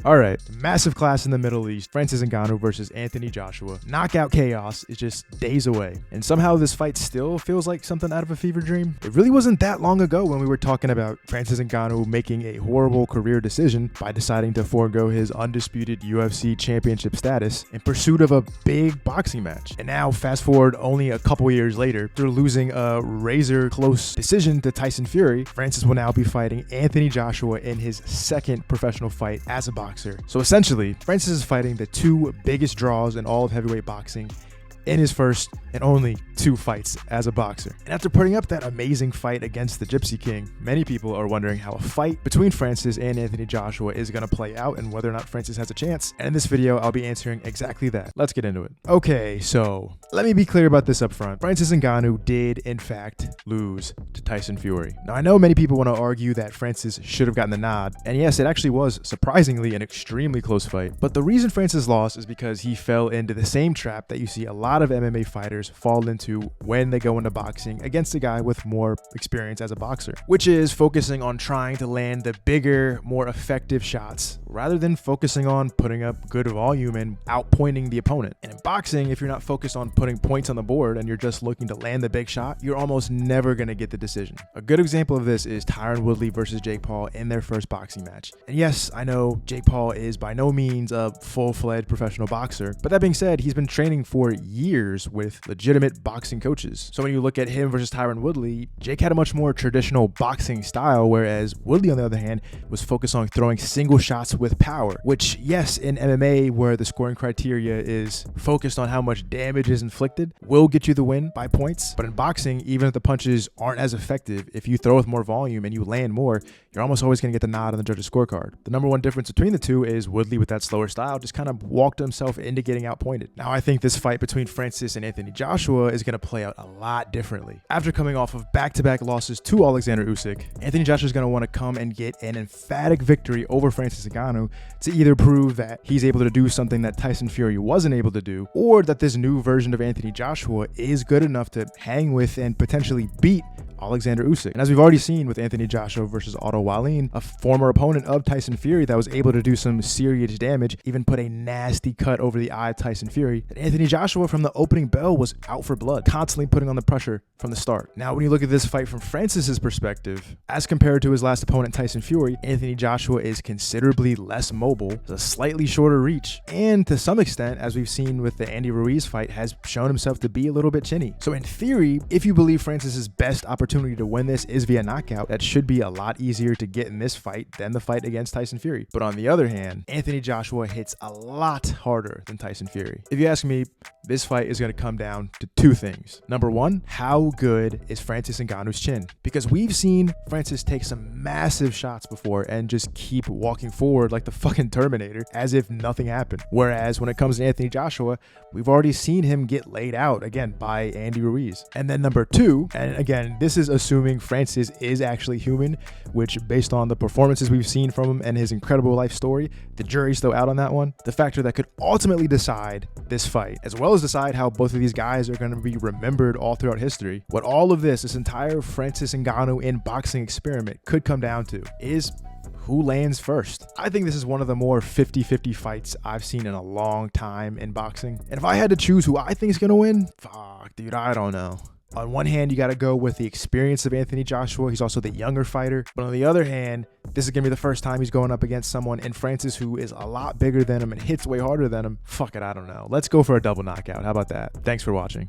All right, massive clash in the Middle East. Francis Ngannou versus Anthony Joshua. Knockout chaos is just days away. And somehow this fight still feels like something out of a fever dream. It really wasn't that long ago when we were talking about Francis Ngannou making a horrible career decision by deciding to forego his undisputed UFC championship status in pursuit of a big boxing match. And now, fast forward only a couple years later, after losing a razor-close decision to Tyson Fury, Francis will now be fighting Anthony Joshua in his second professional fight as a boxer. So essentially, Francis is fighting the two biggest draws in all of heavyweight boxing in his first and only 2 fights as a boxer. And after putting up that amazing fight against the Gypsy King, many people are wondering how a fight between Francis and Anthony Joshua is going to play out and whether or not Francis has a chance. And in this video, I'll be answering exactly that. Let's get into it. Okay, so let me be clear about this up front. Francis Ngannou did, in fact, lose to Tyson Fury. Now, I know many people want to argue that Francis should have gotten the nod. And yes, it actually was surprisingly an extremely close fight. But the reason Francis lost is because he fell into the same trap that you see a lot of MMA fighters fall into when they go into boxing against a guy with more experience as a boxer, which is focusing on trying to land the bigger, more effective shots rather than focusing on putting up good volume and outpointing the opponent. And in boxing, if you're not focused on putting points on the board and you're just looking to land the big shot, you're almost never going to get the decision. A good example of this is Tyron Woodley versus Jake Paul in their first boxing match. And yes, I know Jake Paul is by no means a full-fledged professional boxer, but that being said, he's been training for years with legitimate boxing coaches. So when you look at him versus Tyron Woodley, Jake had a much more traditional boxing style, whereas Woodley, on the other hand, was focused on throwing single shots with power, which, yes, in MMA, where the scoring criteria is focused on how much damage is inflicted, will get you the win by points. But in boxing, even if the punches aren't as effective, if you throw with more volume and you land more, you're almost always going to get the nod on the judge's scorecard. The number one difference between the two is Woodley, with that slower style, just kind of walked himself into getting outpointed. Now, I think this fight between Francis and Anthony Joshua is going to play out a lot differently. After coming off of back-to-back losses to Alexander Usyk, Anthony Joshua is going to want to come and get an emphatic victory over Francis Ngannou to either prove that he's able to do something that Tyson Fury wasn't able to do, or that this new version of Anthony Joshua is good enough to hang with and potentially beat Alexander Usyk. And as we've already seen with Anthony Joshua versus Otto Wallin, a former opponent of Tyson Fury that was able to do some serious damage, even put a nasty cut over the eye of Tyson Fury, that Anthony Joshua from the opening bell was out for blood, constantly putting on the pressure from the start. Now, when you look at this fight from Francis's perspective, as compared to his last opponent, Tyson Fury, Anthony Joshua is considerably less mobile, has a slightly shorter reach, and to some extent, as we've seen with the Andy Ruiz fight, has shown himself to be a little bit chinny. So in theory, if you believe Francis's best opportunity to win this is via knockout, that should be a lot easier to get in this fight than the fight against Tyson Fury. But on the other hand, Anthony Joshua hits a lot harder than Tyson Fury. If you ask me, this fight is going to come down to 2 things. Number 1, how good is Francis Ngannou's chin? Because we've seen Francis take some massive shots before and just keep walking forward like the fucking Terminator as if nothing happened. Whereas when it comes to Anthony Joshua, we've already seen him get laid out again by Andy Ruiz. And then number 2, and again, this is assuming Francis is actually human, which based on the performances we've seen from him and his incredible life story, the jury's still out on that one. The factor that could ultimately decide this fight, as well as decide how both of these guys are going to be remembered all throughout history, what all of this entire Francis Ngannou in boxing experiment could come down to is who lands first. I think this is one of the more 50-50 fights I've seen in a long time in boxing. And if I had to choose who I think is going to win, fuck, dude, I don't know. On one hand, you got to go with the experience of Anthony Joshua. He's also the younger fighter. But on the other hand, this is going to be the first time he's going up against someone in Francis who is a lot bigger than him and hits way harder than him. Fuck it, I don't know. Let's go for a double knockout. How about that? Thanks for watching.